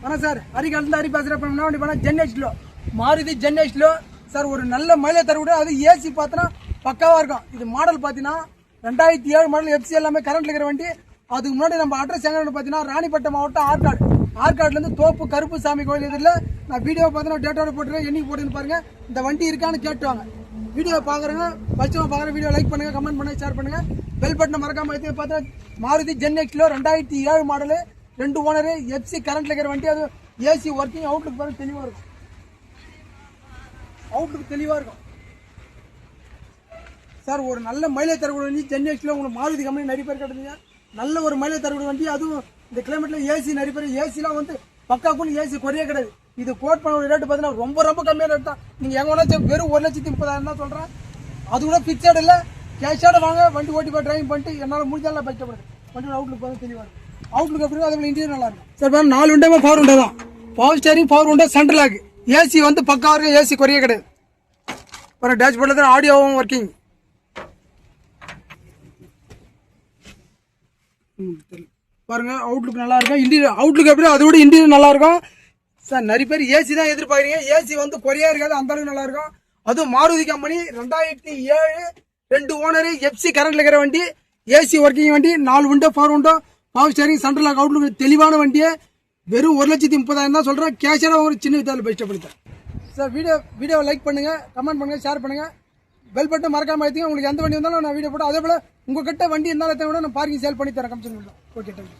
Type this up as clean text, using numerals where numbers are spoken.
ஆனால் சார் ஹரிகாலந்து ஹரி பேசுகிறப்ப என்ன வண்டி பண்ணால் ஜென்எஸ்டிலோ மாருதி ஜென்எஸ்டிலோ சார் ஒரு நல்ல மைலேஜ் தரக்கூட அது ஏசி பார்த்தோன்னா பக்காவாக இருக்கும். இது மாடல் பார்த்தீங்கன்னா 2007 மாடல் எஃப்சி எல்லாமே கரண்ட்ல இருக்கிற வண்டி. அதுக்கு முன்னாடி நம்ம அட்ரஸ் எங்கே பார்த்தீங்கன்னா ராணிப்பட்டம் மாவட்டம் ஆற்காடுலேருந்து தோப்பு கருப்பு சாமி கோயில் இதில் நான் வீடியோ பார்த்தீங்கன்னா டேட்டோட போட்டுருக்கேன். என்னைக்கு போட்டுன்னு பாருங்க. இந்த வண்டி இருக்கான்னு கேட்டுவாங்க. வீடியோ பார்க்குறேங்க ஃபஸ்ட்டு பார்க்குற வீடியோ லைக் பண்ணுங்கள், கமெண்ட் பண்ணுங்கள், ஷேர் பண்ணுங்கள், பெல் பட்டனை மறக்காம எடுத்து பார்த்தா மாருதி ஜென்எக்ஸ்லோ 2007 மாடலு 2 ஓனரு எஃப்சி கரண்ட்ல இருக்கிற வண்டி. அது ஏசி ஒர்க்கிங் அவுட்லுக் பாருங்க தெளிவாக இருக்கும். அவுட்லுக் தெளிவாக இருக்கும் சார். ஒரு நல்ல மைலேஜ் தரக்கூடிய வண்டி ஜென்எக்ஸ்ல உங்களுக்கு மாருதி கம்பெனி நிறைய பேர் கட்டுறீங்க. நல்ல ஒரு மைலேஜ் தரக்கூடிய வண்டி. அதுவும் இந்த கிளைமேட்ல ஏசி நிறைய பேர் ஏசிலாம் வந்து பக்காக்குன்னு ஏசி குறைய கிடையாது. இது கோட் பண்ண ஒரு ரேட்டு பார்த்தீங்கன்னா ரொம்ப ரொம்ப கம்மியான ரேட் தான். நீங்கள் எங்கே வேணாச்சும் வெறும் 1,30,000 தான் சொல்கிறேன். அது கூட ஃபிக்ஸட் இல்லை, கேஷோட வாங்க. வண்டி ஓட்டி போய் டிரைவிங் பண்ணிட்டு என்னால் முடிஞ்சாலும் பைக்கப்படுது. வண்டியோட அவுட்லுக் பார்த்து தெளிவாக இருக்கும். அவுட்லுக் எப்படி அதே போல் இன்டீரியர் நல்லா இருக்கும் சார். பாருங்க 4 விண்டோமே பவர் விண்டோ தான். Power steering, power window, central lock. AC வந்து பக்கா இருக்கும், ஏசி குறைய கிடையாது. பாருங்க டேஷ்போர்டில் தான் ஆடியோவும் ஒர்க்கிங். பாருங்க அவுட்லுக் நல்லா இருக்கும். இன்டீரியர் அவுட்லுக் எப்படி அதை விட இன்டீரியர் நல்லா இருக்கும் சார். நிறைய பேர் ஏசி தான் எதிர்பார்க்குறீங்க. ஏசி வந்து குறையா இருக்காது, அந்த அளவுக்கு நல்லா இருக்கும். அதுவும் மாருதி கம்பெனி 2007 2 ஓனரு எஃப்சி கரண்ட்ல இருக்கிற வண்டி. ஏசி ஒர்க்கிங் வண்டி, 4 window, power window, power steering, central lock, outlook தெளிவான வண்டியை வெறும் 1,30,000 தான் சொல்கிறேன். கேஷாக ஒரு சின்ன வித்தால் பெஸ்ட்டப்படுத்தேன் சார். வீடியோ லைக் பண்ணுங்க, கமெண்ட் பண்ணுங்க, ஷேர் பண்ணுங்க, பெல் பட்டன் மறக்காம எடுத்துங்க. உங்களுக்கு எந்த வண்டி வந்தாலும் நான் வீடியோ போட்டு அதே போல் உங்ககிட்ட வண்டி இருந்தாலும் கூட நான் பார்க்கிங் சேல் பண்ணி தரேன். Commission okay thank you.